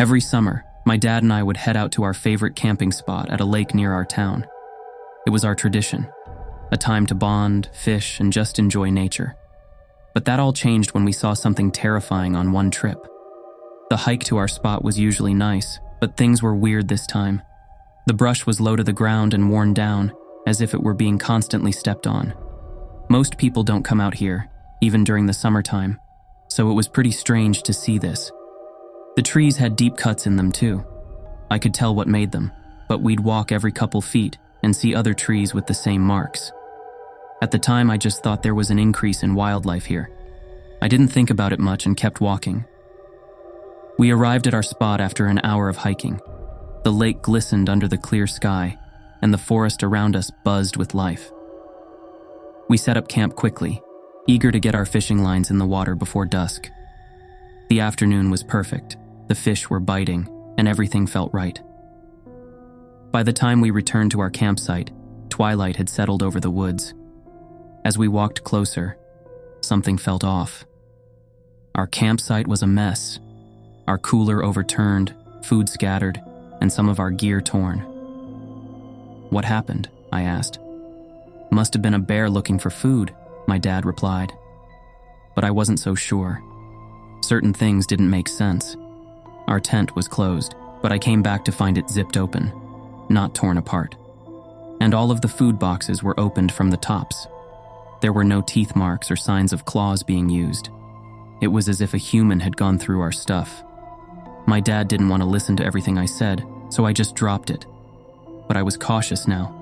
Every summer, my dad and I would head out to our favorite camping spot at a lake near our town. It was our tradition, a time to bond, fish, and just enjoy nature. But that all changed when we saw something terrifying on one trip. The hike to our spot was usually nice, but things were weird this time. The brush was low to the ground and worn down, as if it were being constantly stepped on. Most people don't come out here, even during the summertime, so it was pretty strange to see this. The trees had deep cuts in them too. I could tell what made them, but we'd walk every couple feet and see other trees with the same marks. At the time, I just thought there was an increase in wildlife here. I didn't think about it much and kept walking. We arrived at our spot after an hour of hiking. The lake glistened under the clear sky, and the forest around us buzzed with life. We set up camp quickly, eager to get our fishing lines in the water before dusk. The afternoon was perfect, the fish were biting, and everything felt right. By the time we returned to our campsite, twilight had settled over the woods. As we walked closer, something felt off. Our campsite was a mess. Our cooler overturned, food scattered, and some of our gear torn. "What happened?" I asked. "Must have been a bear looking for food," my dad replied. But I wasn't so sure. Certain things didn't make sense. Our tent was closed, but I came back to find it zipped open, not torn apart. And all of the food boxes were opened from the tops. There were no teeth marks or signs of claws being used. It was as if a human had gone through our stuff. My dad didn't want to listen to everything I said, so I just dropped it. But I was cautious now.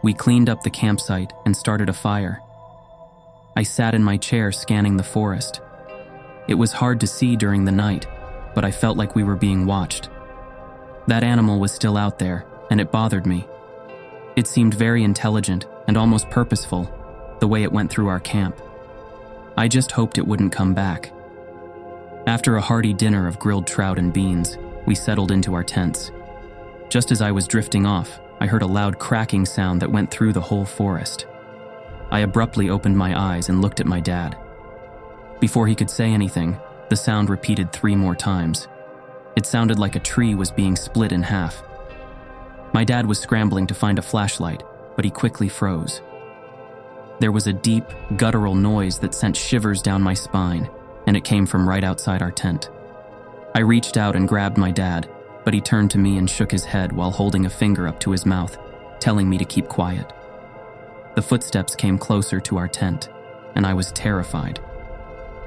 We cleaned up the campsite and started a fire. I sat in my chair scanning the forest. It was hard to see during the night, but I felt like we were being watched. That animal was still out there, and it bothered me. It seemed very intelligent and almost purposeful, the way it went through our camp. I just hoped it wouldn't come back. After a hearty dinner of grilled trout and beans, we settled into our tents. Just as I was drifting off, I heard a loud cracking sound that went through the whole forest. I abruptly opened my eyes and looked at my dad. Before he could say anything, the sound repeated 3 more times. It sounded like a tree was being split in half. My dad was scrambling to find a flashlight, but he quickly froze. There was a deep, guttural noise that sent shivers down my spine, and it came from right outside our tent. I reached out and grabbed my dad, but he turned to me and shook his head while holding a finger up to his mouth, telling me to keep quiet. The footsteps came closer to our tent, and I was terrified.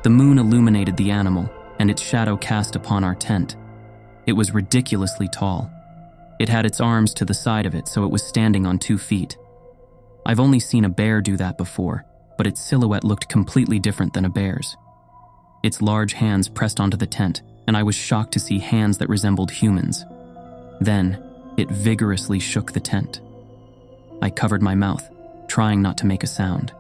The moon illuminated the animal, and its shadow cast upon our tent. It was ridiculously tall. It had its arms to the side of it, so it was standing on 2 feet. I've only seen a bear do that before, but its silhouette looked completely different than a bear's. Its large hands pressed onto the tent, and I was shocked to see hands that resembled humans. Then, it vigorously shook the tent. I covered my mouth, trying not to make a sound.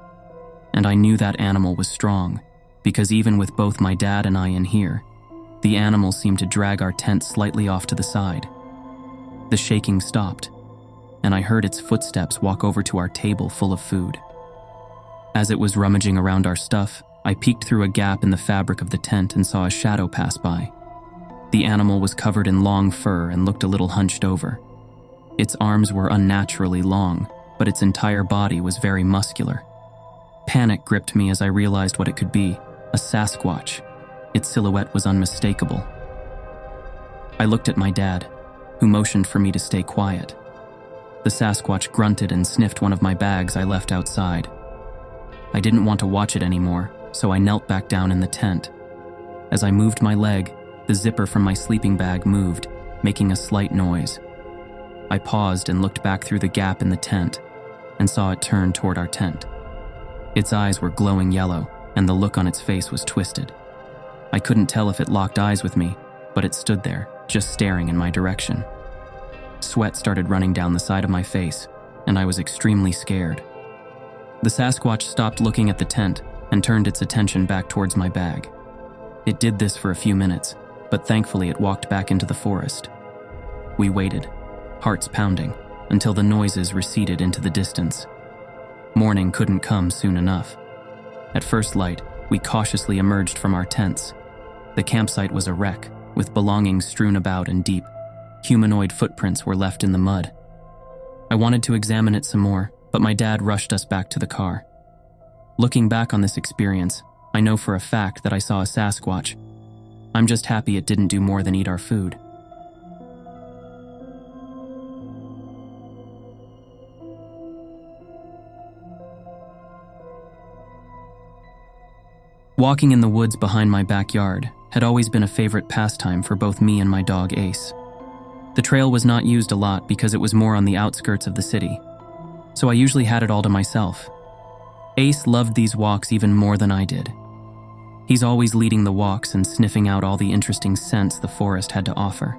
And I knew that animal was strong, because even with both my dad and I in here, the animal seemed to drag our tent slightly off to the side. The shaking stopped, and I heard its footsteps walk over to our table full of food. As it was rummaging around our stuff, I peeked through a gap in the fabric of the tent and saw a shadow pass by. The animal was covered in long fur and looked a little hunched over. Its arms were unnaturally long, but its entire body was very muscular. Panic gripped me as I realized what it could be, a Sasquatch. Its silhouette was unmistakable. I looked at my dad, who motioned for me to stay quiet. The Sasquatch grunted and sniffed one of my bags I left outside. I didn't want to watch it anymore, so I knelt back down in the tent. As I moved my leg, the zipper from my sleeping bag moved, making a slight noise. I paused and looked back through the gap in the tent and saw it turn toward our tent. Its eyes were glowing yellow, and the look on its face was twisted. I couldn't tell if it locked eyes with me, but it stood there, just staring in my direction. Sweat started running down the side of my face, and I was extremely scared. The Sasquatch stopped looking at the tent and turned its attention back towards my bag. It did this for a few minutes, but thankfully it walked back into the forest. We waited, hearts pounding, until the noises receded into the distance. Morning couldn't come soon enough. At first light, we cautiously emerged from our tents. The campsite was a wreck, with belongings strewn about and deep humanoid footprints were left in the mud. I wanted to examine it some more, but my dad rushed us back to the car. Looking back on this experience, I know for a fact that I saw a Sasquatch. I'm just happy it didn't do more than eat our food. Walking in the woods behind my backyard had always been a favorite pastime for both me and my dog Ace. The trail was not used a lot because it was more on the outskirts of the city, so I usually had it all to myself. Ace loved these walks even more than I did. He's always leading the walks and sniffing out all the interesting scents the forest had to offer.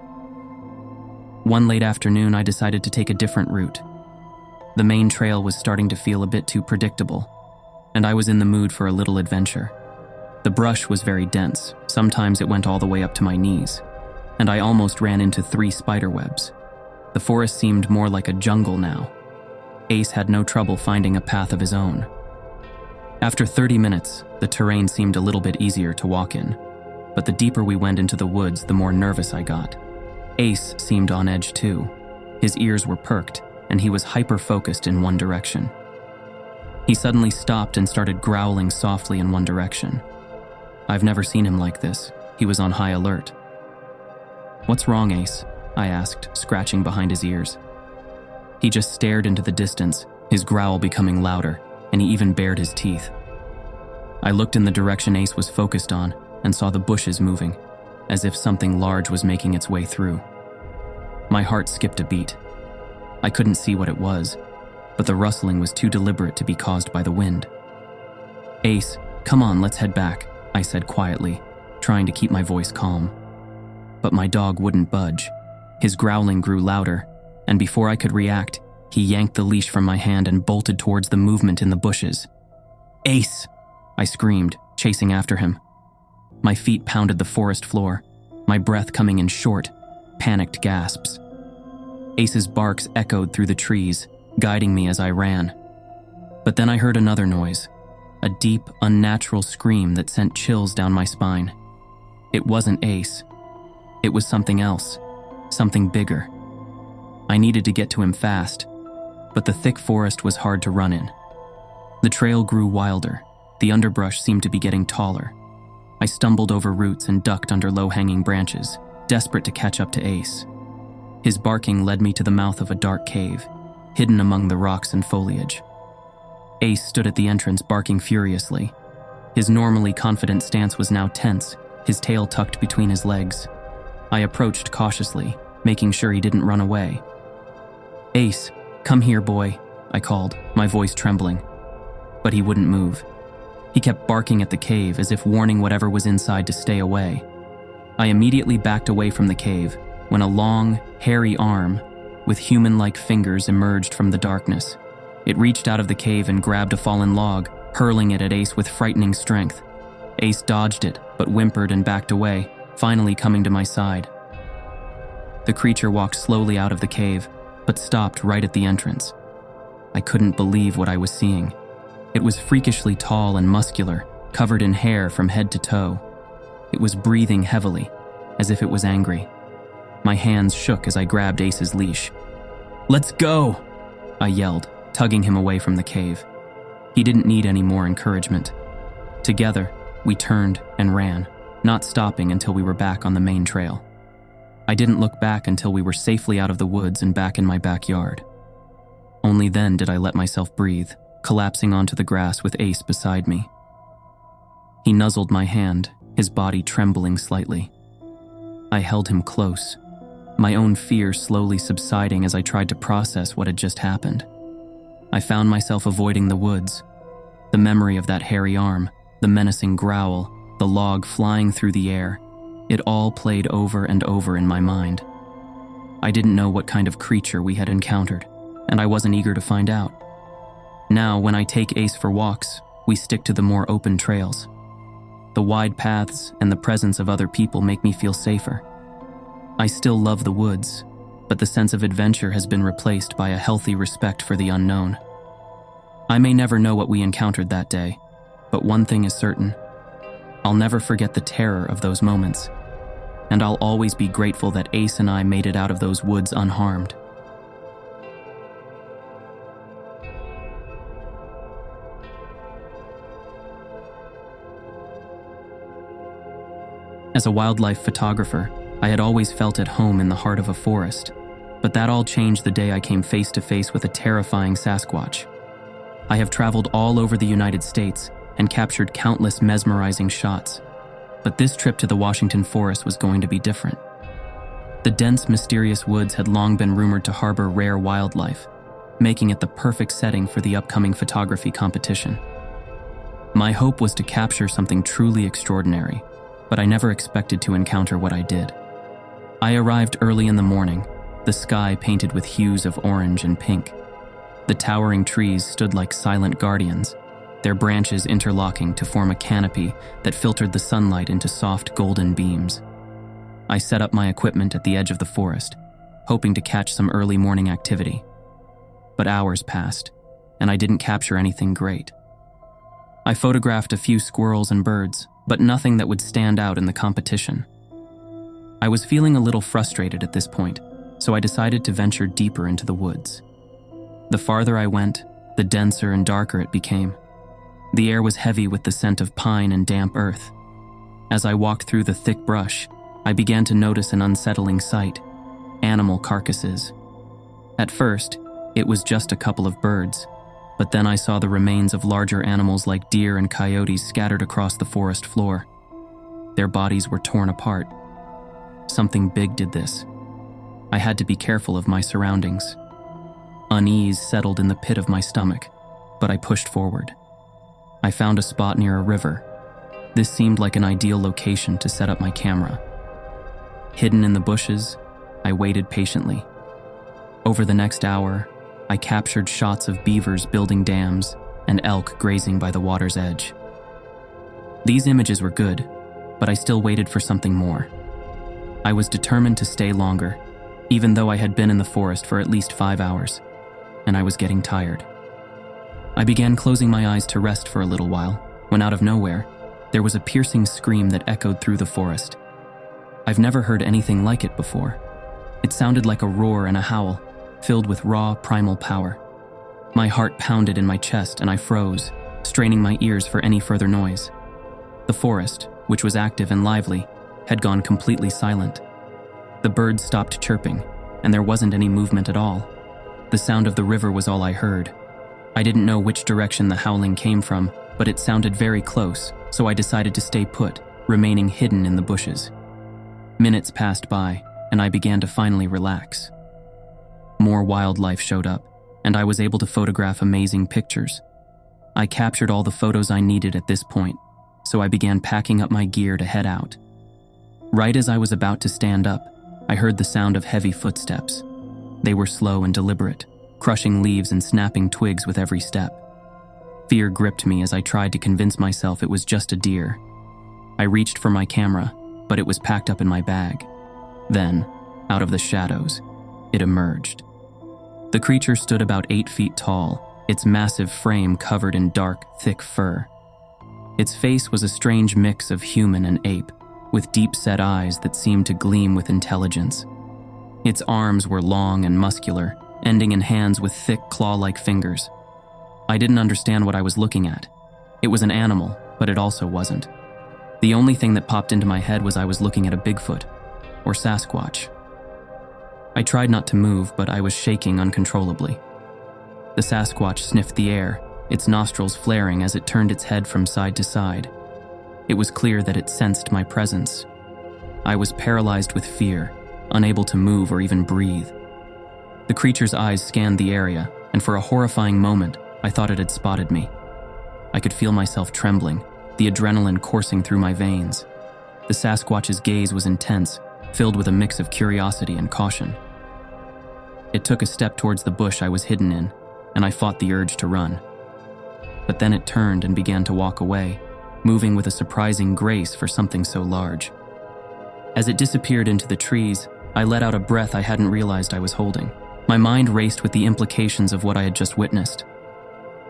One late afternoon, I decided to take a different route. The main trail was starting to feel a bit too predictable, and I was in the mood for a little adventure. The brush was very dense, sometimes it went all the way up to my knees, and I almost ran into 3 spider webs. The forest seemed more like a jungle now. Ace had no trouble finding a path of his own. After 30 minutes, the terrain seemed a little bit easier to walk in, but the deeper we went into the woods, the more nervous I got. Ace seemed on edge too. His ears were perked, and he was hyper-focused in one direction. He suddenly stopped and started growling softly in one direction. I've never seen him like this. He was on high alert. "What's wrong, Ace?" I asked, scratching behind his ears. He just stared into the distance, his growl becoming louder, and he even bared his teeth. I looked in the direction Ace was focused on and saw the bushes moving, as if something large was making its way through. My heart skipped a beat. I couldn't see what it was, but the rustling was too deliberate to be caused by the wind. "Ace, come on, let's head back," I said quietly, trying to keep my voice calm. But my dog wouldn't budge. His growling grew louder, and before I could react, he yanked the leash from my hand and bolted towards the movement in the bushes. "Ace!" I screamed, chasing after him. My feet pounded the forest floor, my breath coming in short, panicked gasps. Ace's barks echoed through the trees, guiding me as I ran. But then I heard another noise, a deep, unnatural scream that sent chills down my spine. It wasn't Ace. It was something else, something bigger. I needed to get to him fast, but the thick forest was hard to run in. The trail grew wilder. The underbrush seemed to be getting taller. I stumbled over roots and ducked under low-hanging branches, desperate to catch up to Ace. His barking led me to the mouth of a dark cave, hidden among the rocks and foliage. Ace stood at the entrance, barking furiously. His normally confident stance was now tense, his tail tucked between his legs. I approached cautiously, making sure he didn't run away. "Ace, come here, boy," I called, my voice trembling. But he wouldn't move. He kept barking at the cave as if warning whatever was inside to stay away. I immediately backed away from the cave when a long, hairy arm with human-like fingers emerged from the darkness. It reached out of the cave and grabbed a fallen log, hurling it at Ace with frightening strength. Ace dodged it, but whimpered and backed away, finally coming to my side. The creature walked slowly out of the cave, but stopped right at the entrance. I couldn't believe what I was seeing. It was freakishly tall and muscular, covered in hair from head to toe. It was breathing heavily, as if it was angry. My hands shook as I grabbed Ace's leash. "Let's go!" I yelled, tugging him away from the cave. He didn't need any more encouragement. Together, we turned and ran, not stopping until we were back on the main trail. I didn't look back until we were safely out of the woods and back in my backyard. Only then did I let myself breathe, collapsing onto the grass with Ace beside me. He nuzzled my hand, his body trembling slightly. I held him close, my own fear slowly subsiding as I tried to process what had just happened. I found myself avoiding the woods. The memory of that hairy arm, the menacing growl, the log flying through the air, it all played over and over in my mind. I didn't know what kind of creature we had encountered, and I wasn't eager to find out. Now, when I take Ace for walks, we stick to the more open trails. The wide paths and the presence of other people make me feel safer. I still love the woods, but the sense of adventure has been replaced by a healthy respect for the unknown. I may never know what we encountered that day, but one thing is certain. I'll never forget the terror of those moments. and I'll always be grateful that Ace and I made it out of those woods unharmed. As a wildlife photographer, I had always felt at home in the heart of a forest, but that all changed the day I came face to face with a terrifying Sasquatch. I have traveled all over the United States and captured countless mesmerizing shots, but this trip to the Washington forest was going to be different. The dense, mysterious woods had long been rumored to harbor rare wildlife, making it the perfect setting for the upcoming photography competition. My hope was to capture something truly extraordinary, but I never expected to encounter what I did. I arrived early in the morning, the sky painted with hues of orange and pink. The towering trees stood like silent guardians, their branches interlocking to form a canopy that filtered the sunlight into soft golden beams. I set up my equipment at the edge of the forest, hoping to catch some early morning activity. But hours passed, and I didn't capture anything great. I photographed a few squirrels and birds, but nothing that would stand out in the competition. I was feeling a little frustrated at this point, so I decided to venture deeper into the woods. The farther I went, the denser and darker it became. The air was heavy with the scent of pine and damp earth. As I walked through the thick brush, I began to notice an unsettling sight: animal carcasses. At first, it was just a couple of birds, but then I saw the remains of larger animals like deer and coyotes scattered across the forest floor. Their bodies were torn apart. Something big did this. I had to be careful of my surroundings. Unease settled in the pit of my stomach, but I pushed forward. I found a spot near a river. This seemed like an ideal location to set up my camera. Hidden in the bushes, I waited patiently. Over the next hour, I captured shots of beavers building dams and elk grazing by the water's edge. These images were good, but I still waited for something more. I was determined to stay longer, even though I had been in the forest for at least 5 hours, and I was getting tired. I began closing my eyes to rest for a little while, when out of nowhere, there was a piercing scream that echoed through the forest. I've never heard anything like it before. It sounded like a roar and a howl, filled with raw, primal power. My heart pounded in my chest and I froze, straining my ears for any further noise. The forest, which was active and lively, had gone completely silent. The birds stopped chirping, and there wasn't any movement at all. The sound of the river was all I heard. I didn't know which direction the howling came from, but it sounded very close, so I decided to stay put, remaining hidden in the bushes. Minutes passed by, and I began to finally relax. More wildlife showed up, and I was able to photograph amazing pictures. I captured all the photos I needed at this point, so I began packing up my gear to head out. Right as I was about to stand up, I heard the sound of heavy footsteps. They were slow and deliberate, crushing leaves and snapping twigs with every step. Fear gripped me as I tried to convince myself it was just a deer. I reached for my camera, but it was packed up in my bag. Then, out of the shadows, it emerged. The creature stood about 8 feet tall, its massive frame covered in dark, thick fur. Its face was a strange mix of human and ape, with deep-set eyes that seemed to gleam with intelligence. Its arms were long and muscular, ending in hands with thick claw-like fingers. I didn't understand what I was looking at. It was an animal, but it also wasn't. The only thing that popped into my head was I was looking at a Bigfoot, or Sasquatch. I tried not to move, but I was shaking uncontrollably. The Sasquatch sniffed the air, its nostrils flaring as it turned its head from side to side. It was clear that it sensed my presence. I was paralyzed with fear, unable to move or even breathe. The creature's eyes scanned the area, and for a horrifying moment, I thought it had spotted me. I could feel myself trembling, the adrenaline coursing through my veins. The Sasquatch's gaze was intense, filled with a mix of curiosity and caution. It took a step towards the bush I was hidden in, and I fought the urge to run. But then it turned and began to walk away, moving with a surprising grace for something so large. As it disappeared into the trees, I let out a breath I hadn't realized I was holding. My mind raced with the implications of what I had just witnessed.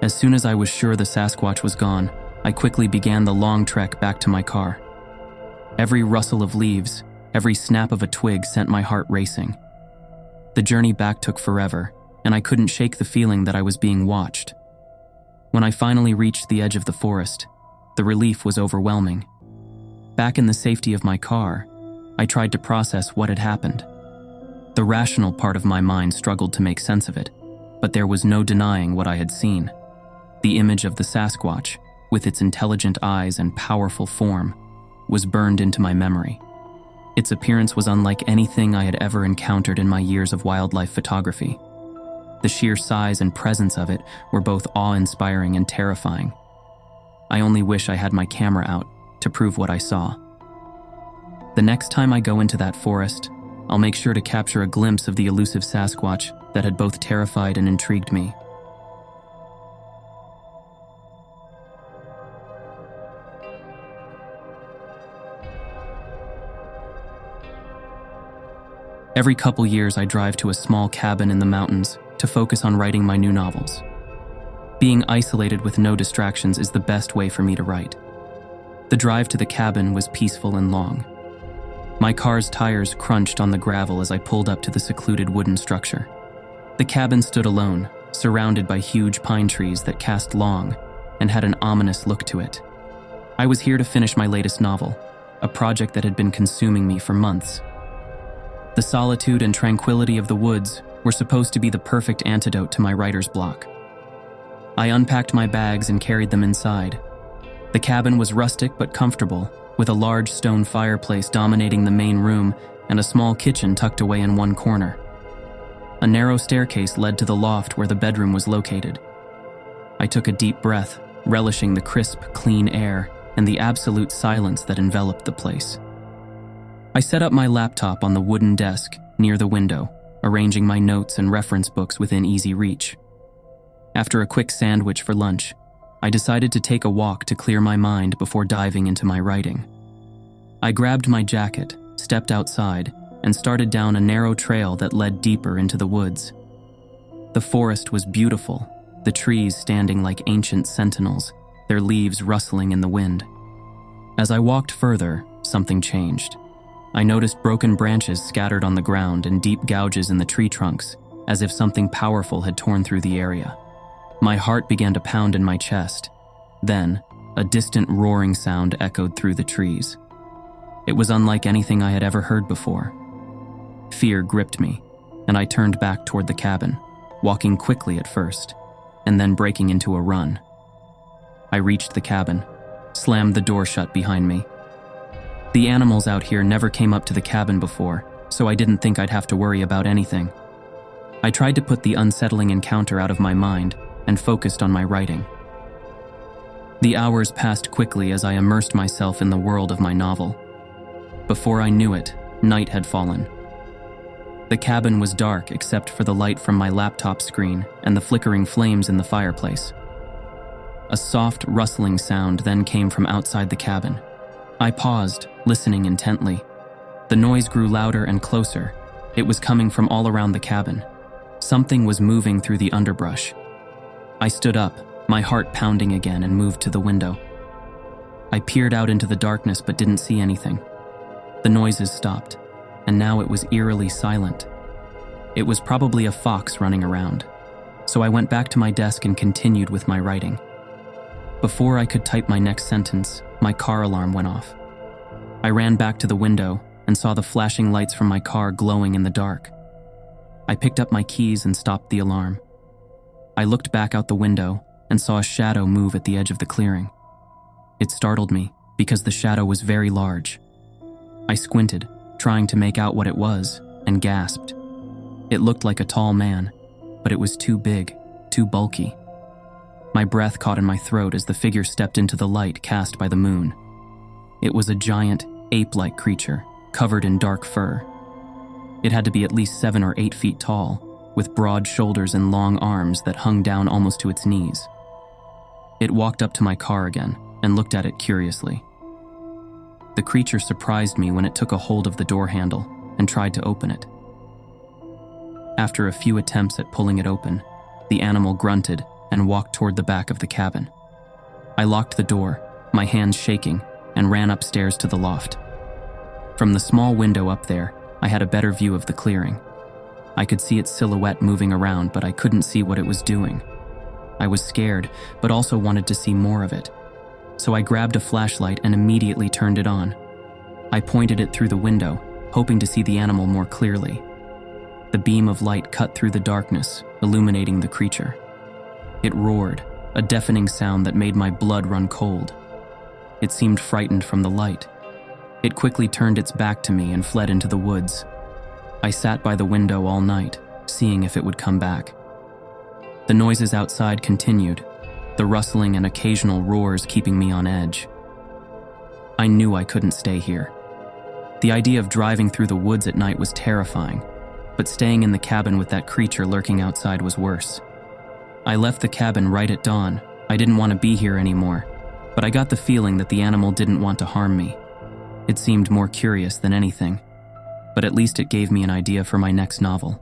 As soon as I was sure the Sasquatch was gone, I quickly began the long trek back to my car. Every rustle of leaves, Every snap of a twig sent my heart racing. The journey back took forever, and I couldn't shake the feeling that I was being watched. When I finally reached the edge of the forest, the relief was overwhelming. Back in the safety of my car, I tried to process what had happened. The rational part of my mind struggled to make sense of it, but there was no denying what I had seen. The image of the Sasquatch, with its intelligent eyes and powerful form, was burned into my memory. Its appearance was unlike anything I had ever encountered in my years of wildlife photography. The sheer size and presence of it were both awe-inspiring and terrifying. I only wish I had my camera out to prove what I saw. The next time I go into that forest, I'll make sure to capture a glimpse of the elusive Sasquatch that had both terrified and intrigued me. Every couple years I drive to a small cabin in the mountains to focus on writing my new novels. Being isolated with no distractions is the best way for me to write. The drive to the cabin was peaceful and long. My car's tires crunched on the gravel as I pulled up to the secluded wooden structure. The cabin stood alone, surrounded by huge pine trees that cast long and had an ominous look to it. I was here to finish my latest novel, a project that had been consuming me for months. The solitude and tranquility of the woods were supposed to be the perfect antidote to my writer's block. I unpacked my bags and carried them inside. The cabin was rustic but comfortable, with a large stone fireplace dominating the main room and a small kitchen tucked away in one corner. A narrow staircase led to the loft where the bedroom was located. I took a deep breath, relishing the crisp, clean air and the absolute silence that enveloped the place. I set up my laptop on the wooden desk near the window, arranging my notes and reference books within easy reach. After a quick sandwich for lunch, I decided to take a walk to clear my mind before diving into my writing. I grabbed my jacket, stepped outside, and started down a narrow trail that led deeper into the woods. The forest was beautiful, the trees standing like ancient sentinels, their leaves rustling in the wind. As I walked further, something changed. I noticed broken branches scattered on the ground and deep gouges in the tree trunks, as if something powerful had torn through the area. My heart began to pound in my chest. Then, a distant roaring sound echoed through the trees. It was unlike anything I had ever heard before. Fear gripped me, and I turned back toward the cabin, walking quickly at first, and then breaking into a run. I reached the cabin, slammed the door shut behind me. The animals out here never came up to the cabin before, so I didn't think I'd have to worry about anything. I tried to put the unsettling encounter out of my mind and focused on my writing. The hours passed quickly as I immersed myself in the world of my novel. Before I knew it, night had fallen. The cabin was dark except for the light from my laptop screen and the flickering flames in the fireplace. A soft, rustling sound then came from outside the cabin. I paused, listening intently. The noise grew louder and closer. It was coming from all around the cabin. Something was moving through the underbrush. I stood up, my heart pounding again, and moved to the window. I peered out into the darkness but didn't see anything. The noises stopped, and now it was eerily silent. It was probably a fox running around, so I went back to my desk and continued with my writing. Before I could type my next sentence, my car alarm went off. I ran back to the window and saw the flashing lights from my car glowing in the dark. I picked up my keys and stopped the alarm. I looked back out the window and saw a shadow move at the edge of the clearing. It startled me because the shadow was very large. I squinted, trying to make out what it was, and gasped. It looked like a tall man, but it was too big, too bulky. My breath caught in my throat as the figure stepped into the light cast by the moon. It was a giant, ape-like creature, covered in dark fur. It had to be at least 7 or 8 feet tall, with broad shoulders and long arms that hung down almost to its knees. It walked up to my car again and looked at it curiously. The creature surprised me when it took a hold of the door handle and tried to open it. After a few attempts at pulling it open, the animal grunted and walked toward the back of the cabin. I locked the door, my hands shaking, and ran upstairs to the loft. From the small window up there, I had a better view of the clearing. I could see its silhouette moving around, but I couldn't see what it was doing. I was scared, but also wanted to see more of it. So I grabbed a flashlight and immediately turned it on. I pointed it through the window, hoping to see the animal more clearly. The beam of light cut through the darkness, illuminating the creature. It roared, a deafening sound that made my blood run cold. It seemed frightened from the light. It quickly turned its back to me and fled into the woods. I sat by the window all night, seeing if it would come back. The noises outside continued, the rustling and occasional roars keeping me on edge. I knew I couldn't stay here. The idea of driving through the woods at night was terrifying, but staying in the cabin with that creature lurking outside was worse. I left the cabin right at dawn. I didn't want to be here anymore, but I got the feeling that the animal didn't want to harm me. It seemed more curious than anything, but at least it gave me an idea for my next novel.